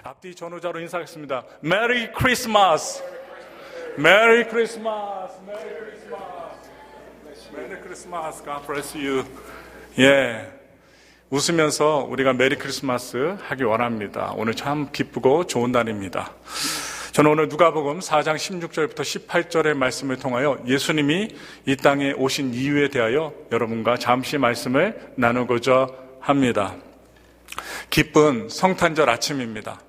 앞뒤 전후자로 인사하겠습니다. 메리 크리스마스! 메리 크리스마스! 메리 크리스마스! 메리 크리스마스! God bless you. 예. 웃으면서 우리가 메리 크리스마스 하기 원합니다. 오늘 참 기쁘고 좋은 날입니다. 저는 오늘 누가복음 4장 16절부터 18절의 말씀을 통하여 예수님이 이 땅에 오신 이유에 대하여 여러분과 잠시 말씀을 나누고자 합니다. 기쁜 성탄절 아침입니다.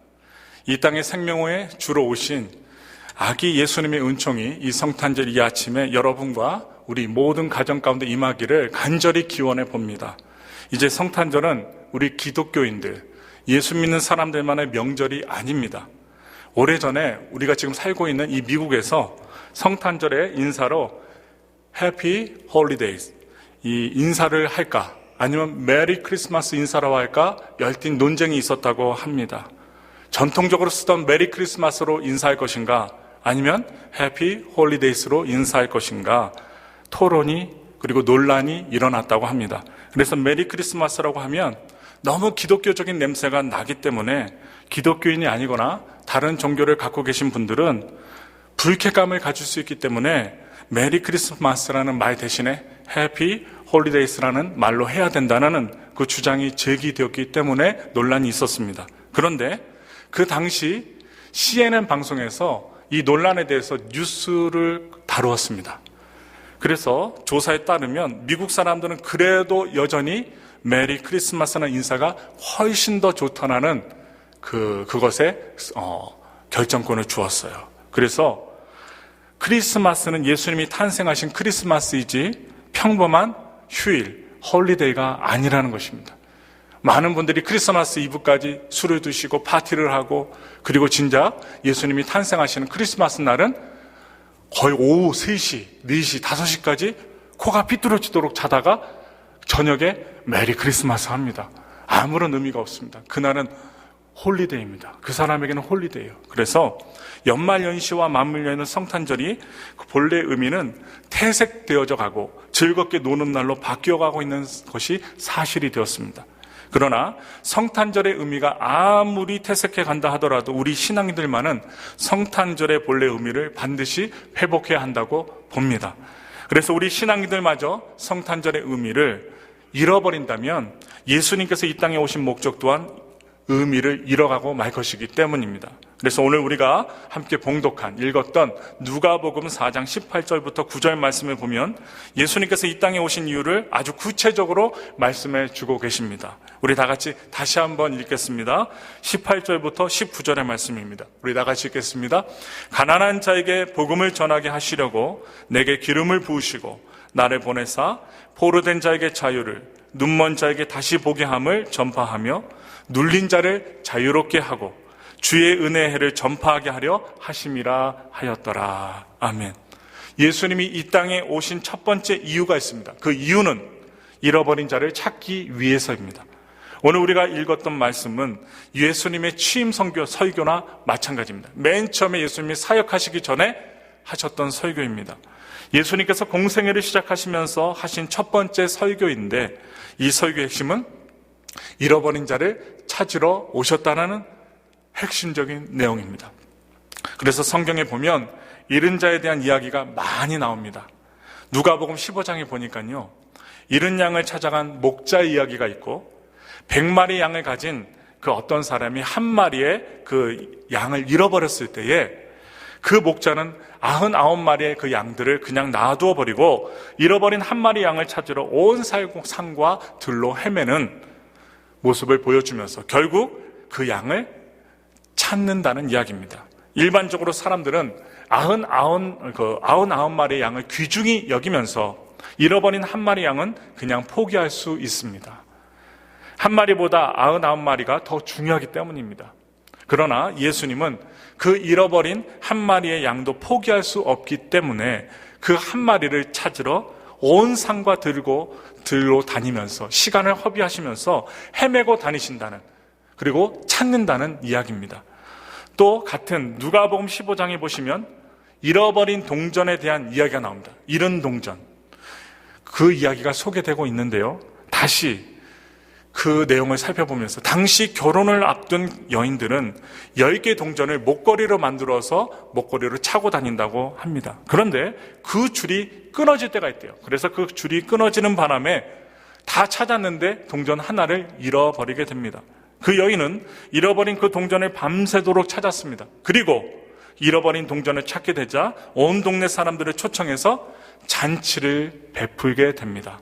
이 땅의 생명호에 주로 오신 아기 예수님의 은총이 이 성탄절 이 아침에 여러분과 우리 모든 가정 가운데 임하기를 간절히 기원해 봅니다. 이제 성탄절은 우리 기독교인들, 예수 믿는 사람들만의 명절이 아닙니다. 오래전에 우리가 지금 살고 있는 이 미국에서 성탄절의 인사로 해피 홀리데이즈 이 인사를 할까 아니면 메리 크리스마스 인사라고 할까 열띤 논쟁이 있었다고 합니다. 전통적으로 쓰던 메리 크리스마스로 인사할 것인가 아니면 해피 홀리데이스로 인사할 것인가 토론이 그리고 논란이 일어났다고 합니다. 그래서 메리 크리스마스라고 하면 너무 기독교적인 냄새가 나기 때문에 기독교인이 아니거나 다른 종교를 갖고 계신 분들은 불쾌감을 가질 수 있기 때문에 메리 크리스마스라는 말 대신에 해피 홀리데이스라는 말로 해야 된다는 그 주장이 제기되었기 때문에 논란이 있었습니다. 그런데 그 당시 CNN 방송에서 이 논란에 대해서 뉴스를 다루었습니다. 그래서 조사에 따르면 미국 사람들은 그래도 여전히 메리 크리스마스라는 인사가 훨씬 더 좋다는 그것에 결정권을 주었어요. 그래서 크리스마스는 예수님이 탄생하신 크리스마스이지 평범한 휴일, 홀리데이가 아니라는 것입니다. 많은 분들이 크리스마스 이브까지 술을 드시고 파티를 하고 그리고 진작 예수님이 탄생하시는 크리스마스 날은 거의 오후 3시, 4시, 5시까지 코가 삐뚤어지도록 자다가 저녁에 메리 크리스마스 합니다. 아무런 의미가 없습니다. 그날은 홀리데이입니다. 그 사람에게는 홀리데이예요. 그래서 연말연시와 맞물려있는 성탄절이 그 본래 의미는 퇴색되어져 가고 즐겁게 노는 날로 바뀌어가고 있는 것이 사실이 되었습니다. 그러나 성탄절의 의미가 아무리 퇴색해 간다 하더라도 우리 신앙인들만은 성탄절의 본래 의미를 반드시 회복해야 한다고 봅니다. 그래서 우리 신앙인들마저 성탄절의 의미를 잃어버린다면 예수님께서 이 땅에 오신 목적 또한 의미를 잃어가고 말 것이기 때문입니다. 그래서 오늘 우리가 함께 봉독한 읽었던 누가복음 4장 18절부터 9절 말씀을 보면 예수님께서 이 땅에 오신 이유를 아주 구체적으로 말씀해 주고 계십니다. 우리 다 같이 다시 한번 읽겠습니다. 18절부터 19절의 말씀입니다. 우리 다 같이 읽겠습니다. 가난한 자에게 복음을 전하게 하시려고 내게 기름을 부으시고 나를 보내사 포로된 자에게 자유를 눈먼 자에게 다시 보게 함을 전파하며 눌린 자를 자유롭게 하고 주의 은혜의 해를 전파하게 하려 하심이라 하였더라. 아멘. 예수님이 이 땅에 오신 첫 번째 이유가 있습니다. 그 이유는 잃어버린 자를 찾기 위해서입니다. 오늘 우리가 읽었던 말씀은 예수님의 취임 설교나 마찬가지입니다. 맨 처음에 예수님이 사역하시기 전에 하셨던 설교입니다. 예수님께서 공생애를 시작하시면서 하신 첫 번째 설교인데 이 설교의 핵심은 잃어버린 자를 찾으러 오셨다는 핵심적인 내용입니다. 그래서 성경에 보면 잃은 자에 대한 이야기가 많이 나옵니다. 누가복음 15장에 보니까요, 잃은 양을 찾아간 목자 이야기가 있고 100마리 양을 가진 그 어떤 사람이 한 마리의 그 양을 잃어버렸을 때에 그 목자는 99마리의 그 양들을 그냥 놔두어 버리고 잃어버린 한 마리 양을 찾으러 온 산과 들로 헤매는 모습을 보여주면서 결국 그 양을 찾는다는 이야기입니다. 일반적으로 사람들은 99마리의 양을 귀중히 여기면서 잃어버린 한 마리 양은 그냥 포기할 수 있습니다. 한 마리보다 99마리가 더 중요하기 때문입니다. 그러나 예수님은 그 잃어버린 한 마리의 양도 포기할 수 없기 때문에 그 한 마리를 찾으러 온 산과 들로 다니면서 시간을 허비하시면서 헤매고 다니신다는, 그리고 찾는다는 이야기입니다. 또 같은 누가복음 15장에 보시면 잃어버린 동전에 대한 이야기가 나옵니다. 잃은 동전. 그 이야기가 소개되고 있는데요. 다시 그 내용을 살펴보면서 당시 결혼을 앞둔 여인들은 10개 동전을 목걸이로 만들어서 목걸이로 차고 다닌다고 합니다. 그런데 그 줄이 끊어질 때가 있대요. 그래서 그 줄이 끊어지는 바람에 다 찾았는데 동전 하나를 잃어버리게 됩니다. 그 여인은 잃어버린 그 동전을 밤새도록 찾았습니다. 그리고 잃어버린 동전을 찾게 되자 온 동네 사람들을 초청해서 잔치를 베풀게 됩니다.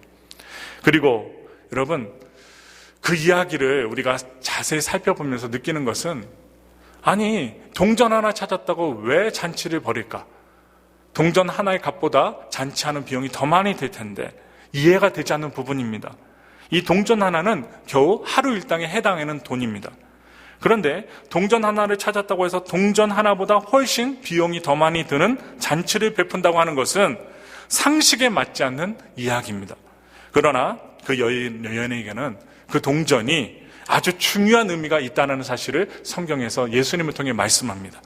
그리고 여러분, 그 이야기를 우리가 자세히 살펴보면서 느끼는 것은, 아니, 동전 하나 찾았다고 왜 잔치를 벌일까? 동전 하나의 값보다 잔치하는 비용이 더 많이 들 텐데 이해가 되지 않는 부분입니다. 이 동전 하나는 겨우 하루 일당에 해당하는 돈입니다. 그런데 동전 하나를 찾았다고 해서 동전 하나보다 훨씬 비용이 더 많이 드는 잔치를 베푼다고 하는 것은 상식에 맞지 않는 이야기입니다. 그러나 그 여인에게는 그 동전이 아주 중요한 의미가 있다는 사실을 성경에서 예수님을 통해 말씀합니다.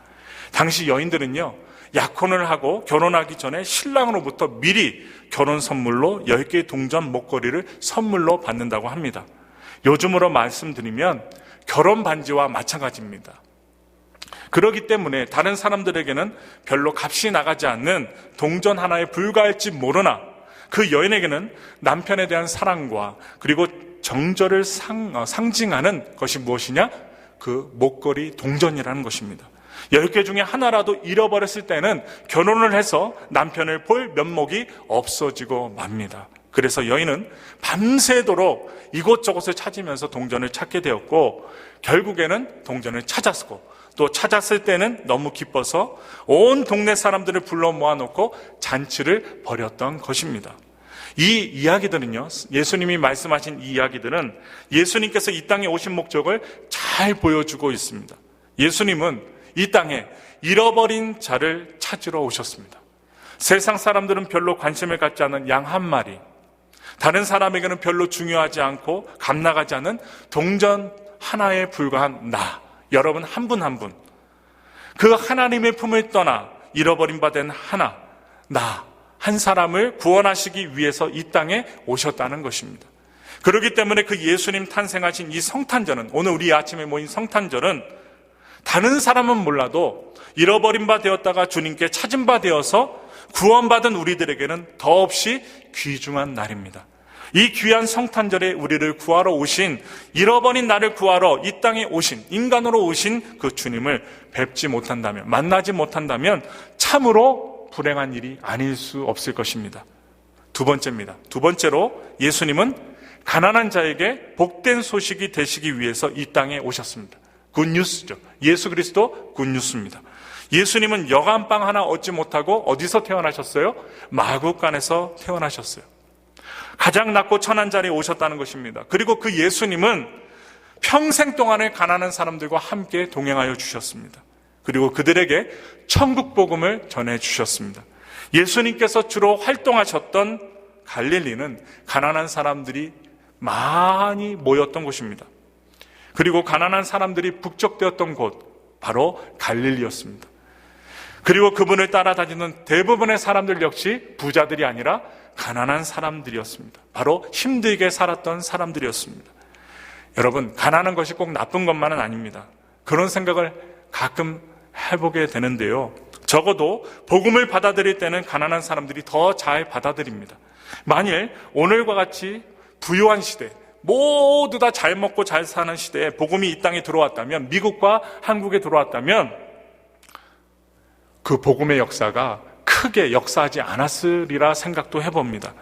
당시 여인들은요, 약혼을 하고 결혼하기 전에 신랑으로부터 미리 결혼 선물로 10개의 동전 목걸이를 선물로 받는다고 합니다. 요즘으로 말씀드리면 결혼 반지와 마찬가지입니다. 그렇기 때문에 다른 사람들에게는 별로 값이 나가지 않는 동전 하나에 불과할지 모르나 그 여인에게는 남편에 대한 사랑과 그리고 정절을 상징하는 것이 무엇이냐? 그 목걸이 동전이라는 것입니다. 10개 중에 하나라도 잃어버렸을 때는 결혼을 해서 남편을 볼 면목이 없어지고 맙니다. 그래서 여인은 밤새도록 이곳저곳을 찾으면서 동전을 찾게 되었고, 결국에는 동전을 찾았고, 또 찾았을 때는 너무 기뻐서 온 동네 사람들을 불러 모아놓고 잔치를 벌였던 것입니다. 이 이야기들은요, 예수님이 말씀하신 이 이야기들은 예수님께서 이 땅에 오신 목적을 잘 보여주고 있습니다. 예수님은 이 땅에 잃어버린 자를 찾으러 오셨습니다. 세상 사람들은 별로 관심을 갖지 않은 양 한 마리, 다른 사람에게는 별로 중요하지 않고 값나가지 않은 동전 하나에 불과한 나, 여러분 한 분 한 분, 그 하나님의 품을 떠나 잃어버린 바 된 하나, 나 한 사람을 구원하시기 위해서 이 땅에 오셨다는 것입니다. 그렇기 때문에 그 예수님 탄생하신 이 성탄절은, 오늘 우리 아침에 모인 성탄절은 다른 사람은 몰라도 잃어버린 바 되었다가 주님께 찾은 바 되어서 구원받은 우리들에게는 더없이 귀중한 날입니다. 이 귀한 성탄절에 우리를 구하러 오신, 잃어버린 나를 구하러 이 땅에 오신, 인간으로 오신 그 주님을 뵙지 못한다면, 만나지 못한다면 참으로 불행한 일이 아닐 수 없을 것입니다. 두 번째입니다. 두 번째로 예수님은 가난한 자에게 복된 소식이 되시기 위해서 이 땅에 오셨습니다. 굿뉴스죠. 예수 그리스도 굿뉴스입니다. 예수님은 여간빵 하나 얻지 못하고 어디서 태어나셨어요? 마구간에서 태어나셨어요. 가장 낮고 천한 자리에 오셨다는 것입니다. 그리고 그 예수님은 평생 동안에 가난한 사람들과 함께 동행하여 주셨습니다. 그리고 그들에게 천국 복음을 전해주셨습니다. 예수님께서 주로 활동하셨던 갈릴리는 가난한 사람들이 많이 모였던 곳입니다. 그리고 가난한 사람들이 북적되었던 곳, 바로 갈릴리였습니다. 그리고 그분을 따라다니는 대부분의 사람들 역시 부자들이 아니라 가난한 사람들이었습니다. 바로 힘들게 살았던 사람들이었습니다. 여러분, 가난한 것이 꼭 나쁜 것만은 아닙니다. 그런 생각을 가끔 해보게 되는데요, 적어도 복음을 받아들일 때는 가난한 사람들이 더 잘 받아들입니다. 만일 오늘과 같이 부유한 시대, 모두 다 잘 먹고 잘 사는 시대에 복음이 이 땅에 들어왔다면, 미국과 한국에 들어왔다면 그 복음의 역사가 크게 역사하지 않았으리라 생각도 해봅니다.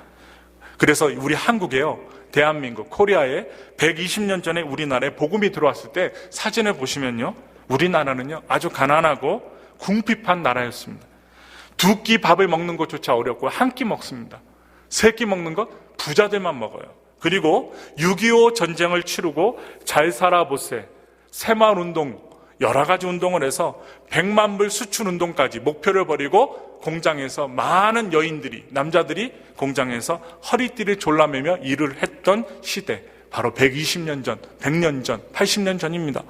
그래서 우리 한국에요, 대한민국, 코리아에 120년 전에 우리나라에 복음이 들어왔을 때 사진을 보시면요, 우리나라는요 아주 가난하고 궁핍한 나라였습니다. 두 끼 밥을 먹는 것조차 어렵고 한 끼 먹습니다. 세 끼 먹는 것 부자들만 먹어요. 그리고 6.25 전쟁을 치르고 잘 살아보세, 새마을운동, 여러 가지 운동을 해서 100만 불 수출운동까지 목표를 버리고 공장에서 많은 여인들이, 남자들이 공장에서 허리띠를 졸라매며 일을 했던 시대, 바로 120년 전, 100년 전, 80년 전입니다.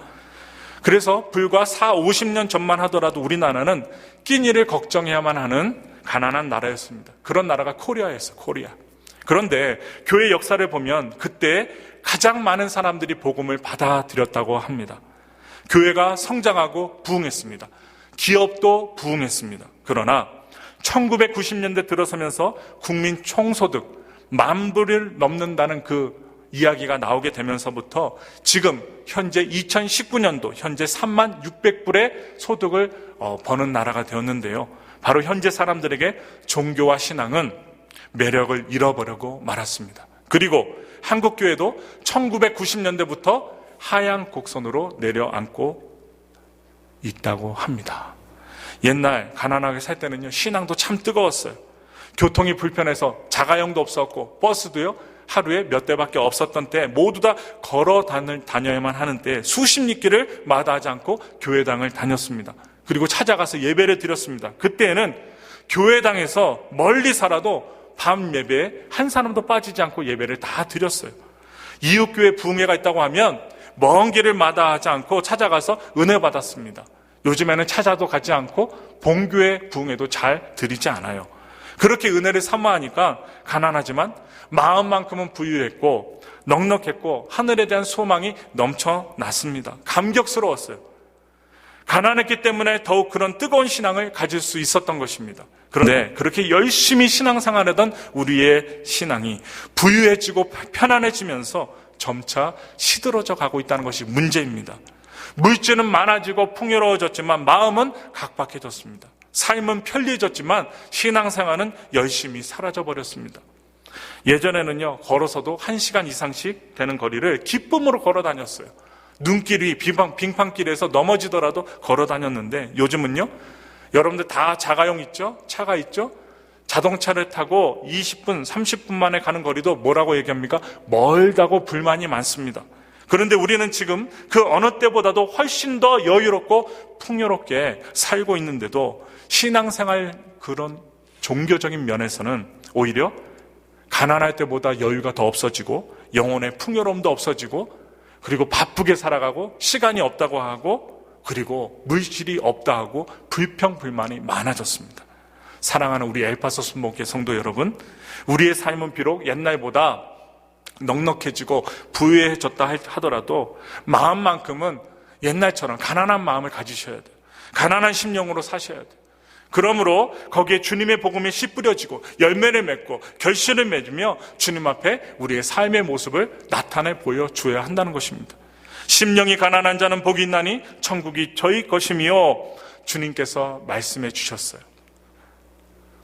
그래서 불과 50년 전만 하더라도 우리나라는 끼니를 걱정해야만 하는 가난한 나라였습니다. 그런 나라가 코리아였어요. 코리아. 그런데 교회 역사를 보면 그때 가장 많은 사람들이 복음을 받아들였다고 합니다. 교회가 성장하고 부흥했습니다. 기업도 부흥했습니다. 그러나 1990년대 들어서면서 국민 총소득 10,000불을 넘는다는 그 이야기가 나오게 되면서부터 지금 현재 2019년도 현재 36,600불의 소득을 버는 나라가 되었는데요. 바로 현재 사람들에게 종교와 신앙은 매력을 잃어버리고 말았습니다. 그리고 한국교회도 1990년대부터 하향 곡선으로 내려앉고 있다고 합니다. 옛날 가난하게 살 때는요, 신앙도 참 뜨거웠어요. 교통이 불편해서 자가용도 없었고 버스도요 하루에 몇 대밖에 없었던 때, 모두 다 걸어 다녀야만 하는 때 수십 리길을 마다하지 않고 교회당을 다녔습니다. 그리고 찾아가서 예배를 드렸습니다. 그때에는 교회당에서 멀리 살아도 밤 예배에 한 사람도 빠지지 않고 예배를 다 드렸어요. 이웃교회 부흥회가 있다고 하면 먼 길을 마다하지 않고 찾아가서 은혜 받았습니다. 요즘에는 찾아도 가지 않고 본교회 부흥회도 잘 드리지 않아요. 그렇게 은혜를 사모하니까 가난하지만 마음만큼은 부유했고 넉넉했고 하늘에 대한 소망이 넘쳐났습니다. 감격스러웠어요. 가난했기 때문에 더욱 그런 뜨거운 신앙을 가질 수 있었던 것입니다. 그런데 그렇게 열심히 신앙생활하던 우리의 신앙이 부유해지고 편안해지면서 점차 시들어져 가고 있다는 것이 문제입니다. 물질은 많아지고 풍요로워졌지만 마음은 각박해졌습니다. 삶은 편리해졌지만 신앙생활은 열심히 사라져버렸습니다. 예전에는요, 걸어서도 1시간 이상씩 되는 거리를 기쁨으로 걸어 다녔어요. 눈길이 빙판길에서 넘어지더라도 걸어 다녔는데 요즘은요, 여러분들 다 자가용 있죠? 차가 있죠? 자동차를 타고 20분, 30분 만에 가는 거리도 뭐라고 얘기합니까? 멀다고 불만이 많습니다. 그런데 우리는 지금 그 어느 때보다도 훨씬 더 여유롭고 풍요롭게 살고 있는데도 신앙생활 그런 종교적인 면에서는 오히려 가난할 때보다 여유가 더 없어지고 영혼의 풍요로움도 없어지고 그리고 바쁘게 살아가고 시간이 없다고 하고 그리고 물질이 없다 하고 불평불만이 많아졌습니다. 사랑하는 우리 엘파소 순복음교회 성도 여러분, 우리의 삶은 비록 옛날보다 넉넉해지고 부유해졌다 하더라도 마음만큼은 옛날처럼 가난한 마음을 가지셔야 돼요. 가난한 심령으로 사셔야 돼요. 그러므로 거기에 주님의 복음이 씨 뿌려지고 열매를 맺고 결실을 맺으며 주님 앞에 우리의 삶의 모습을 나타내 보여줘야 한다는 것입니다. 심령이 가난한 자는 복이 있나니 천국이 저희 것이며 주님께서 말씀해 주셨어요.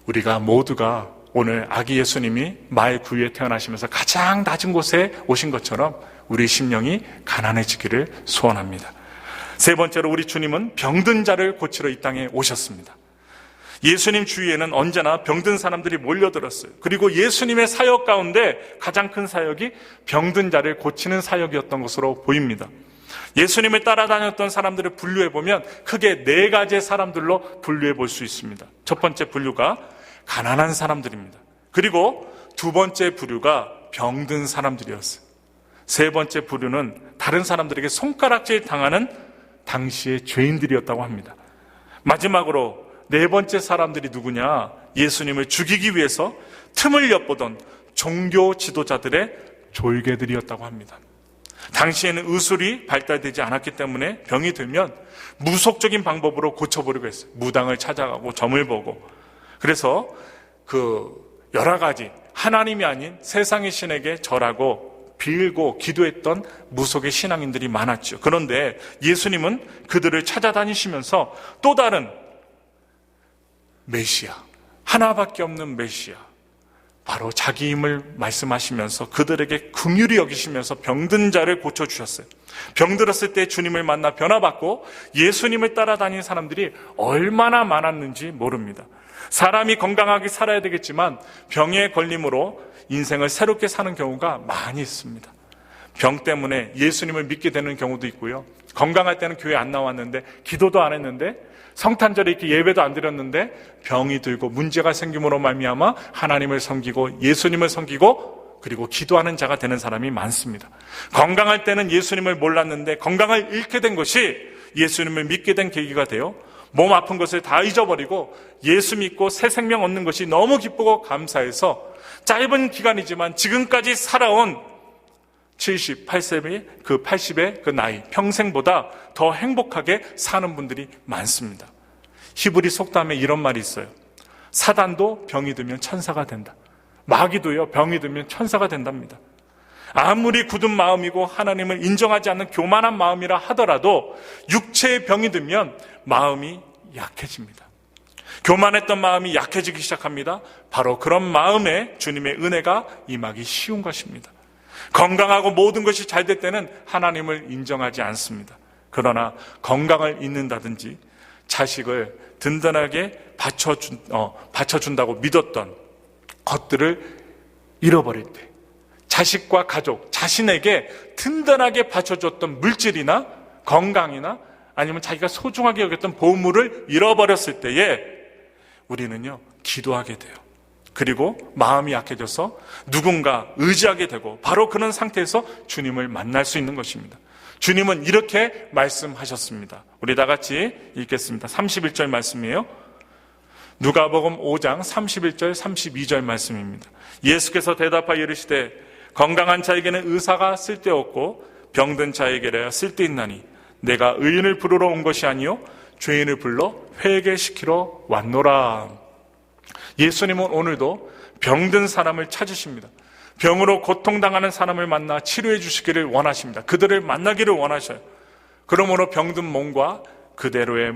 우리가 모두가 오늘 아기 예수님이 마의 구유에 태어나시면서 가장 낮은 곳에 오신 것처럼 우리 심령이 가난해지기를 소원합니다. 세 번째로 우리 주님은 병든 자를 고치러 이 땅에 오셨습니다. 예수님 주위에는 언제나 병든 사람들이 몰려들었어요. 그리고 예수님의 사역 가운데 가장 큰 사역이 병든 자를 고치는 사역이었던 것으로 보입니다. 예수님을 따라다녔던 사람들을 분류해보면 크게 4가지의 사람들로 분류해 볼 수 있습니다. 첫 번째 분류가 가난한 사람들입니다. 그리고 두 번째 부류가 병든 사람들이었어요. 세 번째 부류는 다른 사람들에게 손가락질 당하는 당시의 죄인들이었다고 합니다. 마지막으로 네 번째 사람들이 누구냐? 예수님을 죽이기 위해서 틈을 엿보던 종교 지도자들의 졸개들이었다고 합니다. 당시에는 의술이 발달되지 않았기 때문에 병이 들면 무속적인 방법으로 고쳐보려고 했어요. 무당을 찾아가고 점을 보고. 그래서 그 여러 가지 하나님이 아닌 세상의 신에게 절하고 빌고 기도했던 무속의 신앙인들이 많았죠. 그런데 예수님은 그들을 찾아다니시면서 또 다른 메시아, 하나밖에 없는 메시아, 바로 자기 힘을 말씀하시면서 그들에게 긍휼히 여기시면서 병든 자를 고쳐주셨어요. 병들었을 때 주님을 만나 변화받고 예수님을 따라다니는 사람들이 얼마나 많았는지 모릅니다. 사람이 건강하게 살아야 되겠지만 병에 걸림으로 인생을 새롭게 사는 경우가 많이 있습니다. 병 때문에 예수님을 믿게 되는 경우도 있고요. 건강할 때는 교회 안 나왔는데 기도도 안 했는데 성탄절에 이렇게 예배도 안 드렸는데 병이 들고 문제가 생김으로 말미암아 하나님을 섬기고 예수님을 섬기고 그리고 기도하는 자가 되는 사람이 많습니다. 건강할 때는 예수님을 몰랐는데 건강을 잃게 된 것이 예수님을 믿게 된 계기가 되어 몸 아픈 것을 다 잊어버리고 예수 믿고 새 생명 얻는 것이 너무 기쁘고 감사해서 짧은 기간이지만 지금까지 살아온 78세의 그 80의 그 나이, 평생보다 더 행복하게 사는 분들이 많습니다. 히브리 속담에 이런 말이 있어요. 사단도 병이 들면 천사가 된다. 마귀도요, 병이 들면 천사가 된답니다. 아무리 굳은 마음이고 하나님을 인정하지 않는 교만한 마음이라 하더라도 육체의 병이 들면 마음이 약해집니다. 교만했던 마음이 약해지기 시작합니다. 바로 그런 마음에 주님의 은혜가 임하기 쉬운 것입니다. 건강하고 모든 것이 잘 될 때는 하나님을 인정하지 않습니다. 그러나 건강을 잃는다든지 자식을 든든하게 받쳐준다고 믿었던 것들을 잃어버릴 때, 자식과 가족, 자신에게 든든하게 받쳐줬던 물질이나 건강이나 아니면 자기가 소중하게 여겼던 보물을 잃어버렸을 때에 우리는요, 기도하게 돼요. 그리고 마음이 약해져서 누군가 의지하게 되고 바로 그런 상태에서 주님을 만날 수 있는 것입니다. 주님은 이렇게 말씀하셨습니다. 우리 다 같이 읽겠습니다. 31절 말씀이에요. 누가복음 5장 31절 32절 말씀입니다. 예수께서 대답하여 이르시되 건강한 자에게는 의사가 쓸데없고 병든 자에게라야 쓸데있나니 내가 의인을 부르러 온 것이 아니요 죄인을 불러 회개시키러 왔노라. 예수님은 오늘도 병든 사람을 찾으십니다. 병으로 고통당하는 사람을 만나 치료해 주시기를 원하십니다. 그들을 만나기를 원하셔요. 그러므로 병든 몸과 그대로의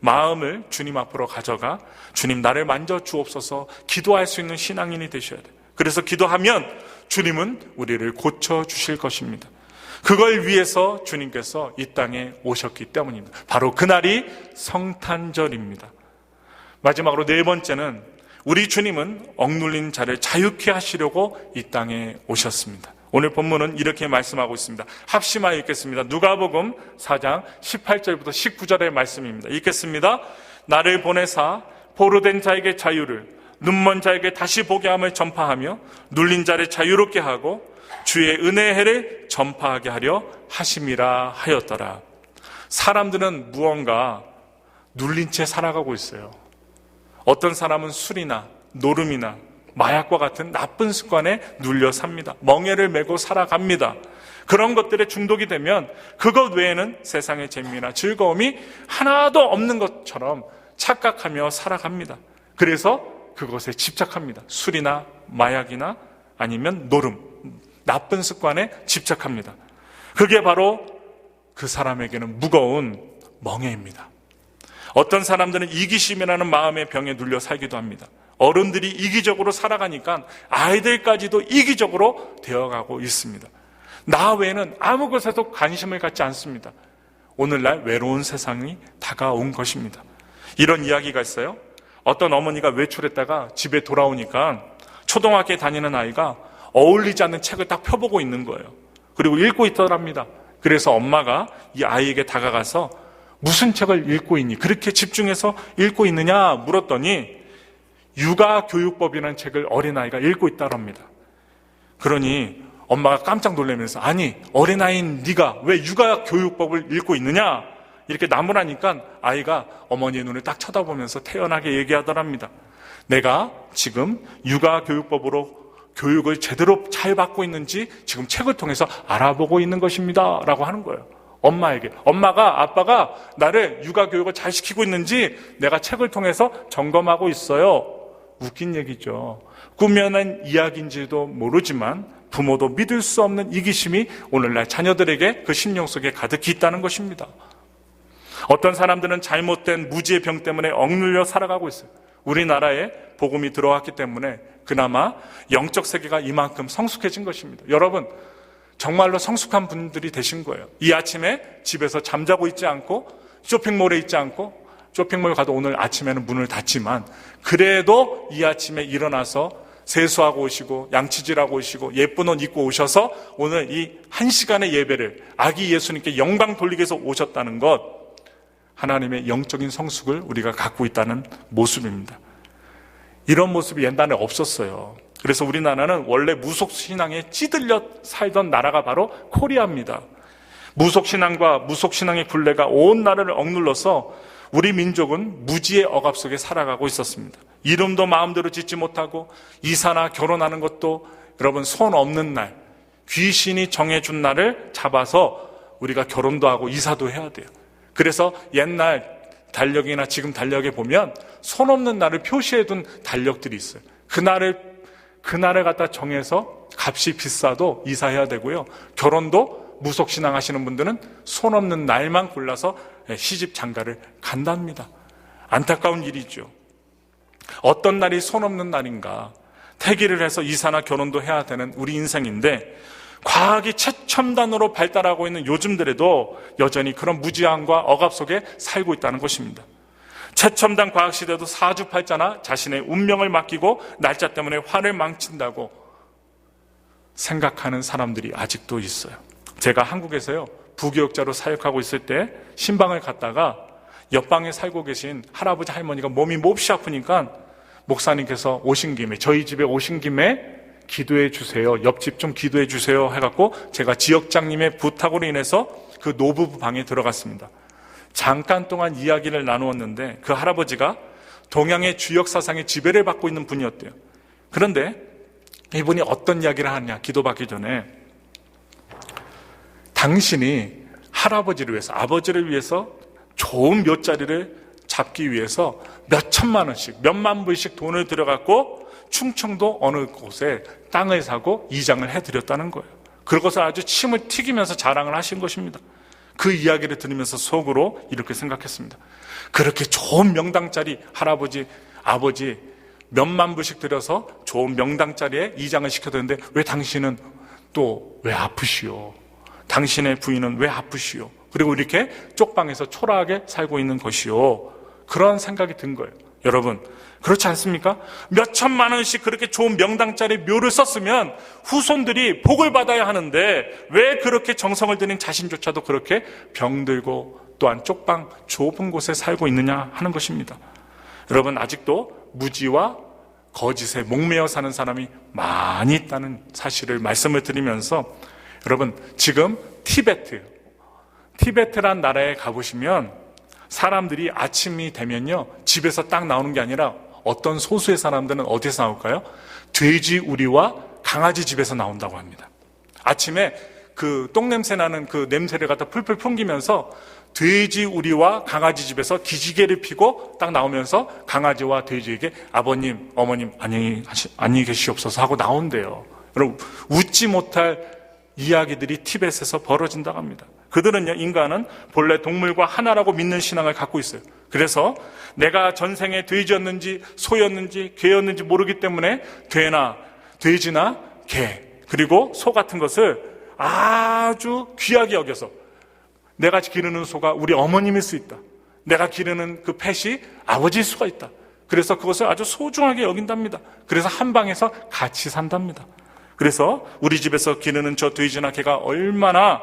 마음을 주님 앞으로 가져가 주님 나를 만져 주옵소서 기도할 수 있는 신앙인이 되셔야 돼요. 그래서 기도하면 주님은 우리를 고쳐주실 것입니다. 그걸 위해서 주님께서 이 땅에 오셨기 때문입니다. 바로 그날이 성탄절입니다. 마지막으로 네 번째는 우리 주님은 억눌린 자를 자유케 하시려고 이 땅에 오셨습니다. 오늘 본문은 이렇게 말씀하고 있습니다. 합심하여 읽겠습니다. 누가복음 4장 18절부터 19절의 말씀입니다. 읽겠습니다. 나를 보내사 포로된 자에게 자유를, 눈먼 자에게 다시 보게 함을 전파하며 눌린 자를 자유롭게 하고 주의 은혜의 해를 전파하게 하려 하심이라 하였더라. 사람들은 무언가 눌린 채 살아가고 있어요. 어떤 사람은 술이나 노름이나 마약과 같은 나쁜 습관에 눌려 삽니다. 멍에를 메고 살아갑니다. 그런 것들에 중독이 되면 그것 외에는 세상의 재미나 즐거움이 하나도 없는 것처럼 착각하며 살아갑니다. 그래서 그것에 집착합니다. 술이나 마약이나 아니면 노름, 나쁜 습관에 집착합니다. 그게 바로 그 사람에게는 무거운 멍에입니다. 어떤 사람들은 이기심이라는 마음의 병에 눌려 살기도 합니다. 어른들이 이기적으로 살아가니까 아이들까지도 이기적으로 되어가고 있습니다. 나 외에는 아무 것에도 관심을 갖지 않습니다. 오늘날 외로운 세상이 다가온 것입니다. 이런 이야기가 있어요. 어떤 어머니가 외출했다가 집에 돌아오니까 초등학교에 다니는 아이가 어울리지 않는 책을 딱 펴보고 있는 거예요. 그리고 읽고 있더랍니다. 그래서 엄마가 이 아이에게 다가가서 무슨 책을 읽고 있니? 그렇게 집중해서 읽고 있느냐 물었더니 육아교육법이라는 책을 어린아이가 읽고 있다랍니다. 그러니 엄마가 깜짝 놀라면서 아니 어린아이인 네가 왜 육아교육법을 읽고 있느냐 이렇게 나무라니까 아이가 어머니의 눈을 딱 쳐다보면서 태연하게 얘기하더랍니다. 내가 지금 육아교육법으로 교육을 제대로 잘 받고 있는지 지금 책을 통해서 알아보고 있는 것입니다 라고 하는 거예요. 엄마에게. 아빠가 나를 육아교육을 잘 시키고 있는지 내가 책을 통해서 점검하고 있어요. 웃긴 얘기죠. 꾸며낸 이야기인지도 모르지만 부모도 믿을 수 없는 이기심이 오늘날 자녀들에게 그 심령 속에 가득히 있다는 것입니다. 어떤 사람들은 잘못된 무지의 병 때문에 억눌려 살아가고 있어요. 우리나라에 복음이 들어왔기 때문에 그나마 영적 세계가 이만큼 성숙해진 것입니다. 여러분 정말로 성숙한 분들이 되신 거예요. 이 아침에 집에서 잠자고 있지 않고 쇼핑몰에 있지 않고 쇼핑몰 가도 오늘 아침에는 문을 닫지만 그래도 이 아침에 일어나서 세수하고 오시고 양치질하고 오시고 예쁜 옷 입고 오셔서 오늘 이 1시간의 예배를 아기 예수님께 영광 돌리기 위해서 오셨다는 것, 하나님의 영적인 성숙을 우리가 갖고 있다는 모습입니다. 이런 모습이 옛날에 없었어요. 그래서 우리나라는 원래 무속신앙에 찌들려 살던 나라가 바로 코리아입니다. 무속신앙과 무속신앙의 굴레가 온 나라를 억눌러서 우리 민족은 무지의 억압 속에 살아가고 있었습니다. 이름도 마음대로 짓지 못하고 이사나 결혼하는 것도 여러분 손 없는 날, 귀신이 정해준 날을 잡아서 우리가 결혼도 하고 이사도 해야 돼요. 그래서 옛날 달력이나 지금 달력에 보면 손 없는 날을 표시해둔 달력들이 있어요. 그날을 갖다 정해서 값이 비싸도 이사해야 되고요. 결혼도 무속신앙 하시는 분들은 손 없는 날만 골라서 시집 장가를 간답니다. 안타까운 일이죠. 어떤 날이 손 없는 날인가? 태기를 해서 이사나 결혼도 해야 되는 우리 인생인데 과학이 최첨단으로 발달하고 있는 요즘들에도 여전히 그런 무지함과 억압 속에 살고 있다는 것입니다. 최첨단 과학 시대도 사주팔자나 자신의 운명을 맡기고 날짜 때문에 화를 망친다고 생각하는 사람들이 아직도 있어요. 제가 한국에서요, 부교육자로 사역하고 있을 때 신방을 갔다가 옆방에 살고 계신 할아버지 할머니가 몸이 몹시 아프니까 목사님께서 오신 김에, 저희 집에 오신 김에 기도해 주세요, 옆집 좀 기도해 주세요 해갖고 제가 지역장님의 부탁으로 인해서 그 노부부 방에 들어갔습니다. 잠깐 동안 이야기를 나누었는데 그 할아버지가 동양의 주역 사상의 지배를 받고 있는 분이었대요. 그런데 이분이 어떤 이야기를 하느냐, 기도받기 전에 당신이 할아버지를 위해서, 아버지를 위해서 좋은 묘자리를 잡기 위해서 몇 천만 원씩, 몇만 불씩 돈을 들여갖고 충청도 어느 곳에 땅을 사고 이장을 해드렸다는 거예요. 그것을 아주 침을 튀기면서 자랑을 하신 것입니다. 그 이야기를 들으면서 속으로 이렇게 생각했습니다. 그렇게 좋은 명당짜리 할아버지, 아버지 몇만 불씩 들여서 좋은 명당짜리에 이장을 시켜드렸는데 왜 당신은 또 왜 아프시오? 당신의 부인은 왜 아프시오? 그리고 이렇게 쪽방에서 초라하게 살고 있는 것이오. 그런 생각이 든 거예요. 여러분, 그렇지 않습니까? 몇 천만 원씩 그렇게 좋은 명당짜리 묘를 썼으면 후손들이 복을 받아야 하는데 왜 그렇게 정성을 들인 자신조차도 그렇게 병들고 또한 쪽방 좁은 곳에 살고 있느냐 하는 것입니다. 여러분, 아직도 무지와 거짓에 목매어 사는 사람이 많이 있다는 사실을 말씀을 드리면서 여러분, 지금 티베트란 나라에 가보시면 사람들이 아침이 되면요, 집에서 딱 나오는 게 아니라 어떤 소수의 사람들은 어디서 나올까요? 돼지 우리와 강아지 집에서 나온다고 합니다. 아침에 그 똥냄새 나는 그 냄새를 갖다 풀풀 풍기면서 돼지 우리와 강아지 집에서 기지개를 피고 딱 나오면서 강아지와 돼지에게 아버님, 어머님 안녕히 계시옵소서 하고 나온대요. 여러분, 웃지 못할 이야기들이 티벳에서 벌어진다고 합니다. 그들은요, 인간은 본래 동물과 하나라고 믿는 신앙을 갖고 있어요. 그래서 내가 전생에 돼지였는지 소였는지 개였는지 모르기 때문에 돼지나 개 그리고 소 같은 것을 아주 귀하게 여겨서 내가 기르는 소가 우리 어머님일 수 있다. 내가 기르는 그 펫이 아버지일 수가 있다. 그래서 그것을 아주 소중하게 여긴답니다. 그래서 한 방에서 같이 산답니다. 그래서 우리 집에서 기르는 저 돼지나 개가 얼마나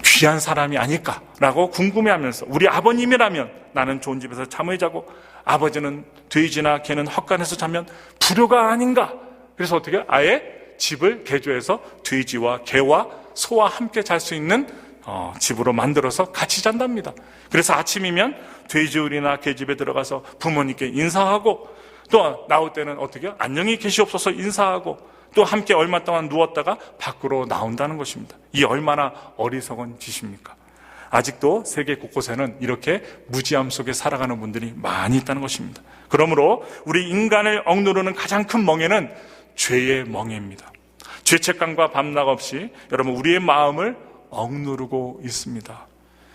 귀한 사람이 아닐까라고 궁금해하면서 우리 아버님이라면 나는 좋은 집에서 잠을 자고 아버지는 돼지나 개는 헛간에서 자면 불효가 아닌가. 그래서 어떻게 아예 집을 개조해서 돼지와 개와 소와 함께 잘 수 있는 집으로 만들어서 같이 잔답니다. 그래서 아침이면 돼지우리나 개집에 들어가서 부모님께 인사하고 또 나올 때는 어떻게 안녕히 계시옵소서 인사하고 또 함께 얼마 동안 누웠다가 밖으로 나온다는 것입니다. 이 얼마나 어리석은 짓입니까? 아직도 세계 곳곳에는 이렇게 무지함 속에 살아가는 분들이 많이 있다는 것입니다. 그러므로 우리 인간을 억누르는 가장 큰 멍에는 죄의 멍에입니다. 죄책감과 밤낮 없이 여러분 우리의 마음을 억누르고 있습니다.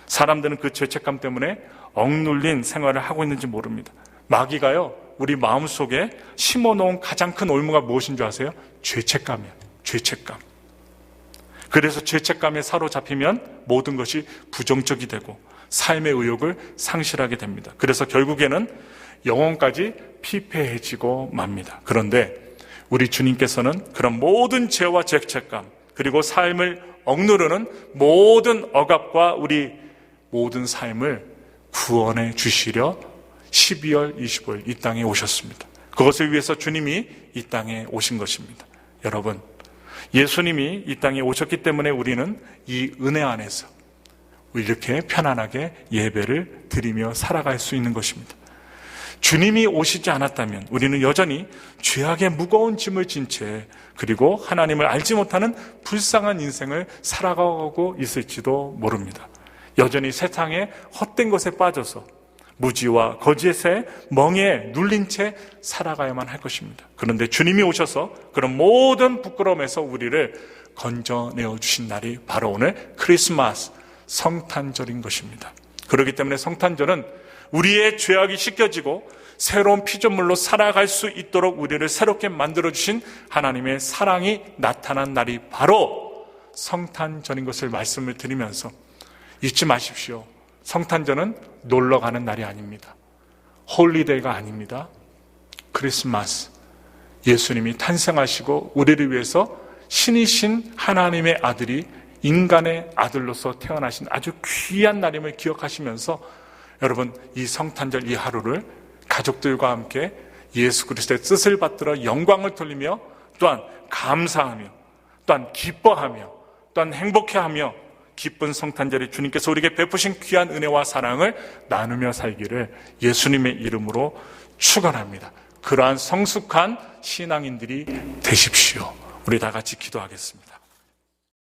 사람들은 그 죄책감 때문에 억눌린 생활을 하고 있는지 모릅니다. 마귀가요, 우리 마음속에 심어놓은 가장 큰 올무가 무엇인 줄 아세요? 죄책감이에요. 죄책감. 그래서 죄책감에 사로잡히면 모든 것이 부정적이 되고 삶의 의욕을 상실하게 됩니다. 그래서 결국에는 영혼까지 피폐해지고 맙니다. 그런데 우리 주님께서는 그런 모든 죄와 죄책감 그리고 삶을 억누르는 모든 억압과 우리 모든 삶을 구원해 주시려 12월 25일 이 땅에 오셨습니다. 그것을 위해서 주님이 이 땅에 오신 것입니다. 여러분, 예수님이 이 땅에 오셨기 때문에 우리는 이 은혜 안에서 이렇게 편안하게 예배를 드리며 살아갈 수 있는 것입니다. 주님이 오시지 않았다면 우리는 여전히 죄악의 무거운 짐을 진 채 그리고 하나님을 알지 못하는 불쌍한 인생을 살아가고 있을지도 모릅니다. 여전히 세상의 헛된 것에 빠져서 무지와 거짓의 멍에 눌린 채 살아가야만 할 것입니다. 그런데 주님이 오셔서 그런 모든 부끄러움에서 우리를 건져내어 주신 날이 바로 오늘 크리스마스 성탄절인 것입니다. 그렇기 때문에 성탄절은 우리의 죄악이 씻겨지고 새로운 피조물로 살아갈 수 있도록 우리를 새롭게 만들어주신 하나님의 사랑이 나타난 날이 바로 성탄절인 것을 말씀을 드리면서 잊지 마십시오. 성탄절은 놀러 가는 날이 아닙니다. 홀리데이가 아닙니다. 크리스마스, 예수님이 탄생하시고 우리를 위해서 신이신 하나님의 아들이 인간의 아들로서 태어나신 아주 귀한 날임을 기억하시면서 여러분, 이 성탄절 이 하루를 가족들과 함께 예수 그리스도의 뜻을 받들어 영광을 돌리며 또한 감사하며 또한 기뻐하며 또한 행복해하며 기쁜 성탄절에 주님께서 우리에게 베푸신 귀한 은혜와 사랑을 나누며 살기를 예수님의 이름으로 축원합니다. 그러한 성숙한 신앙인들이 되십시오. 우리 다 같이 기도하겠습니다.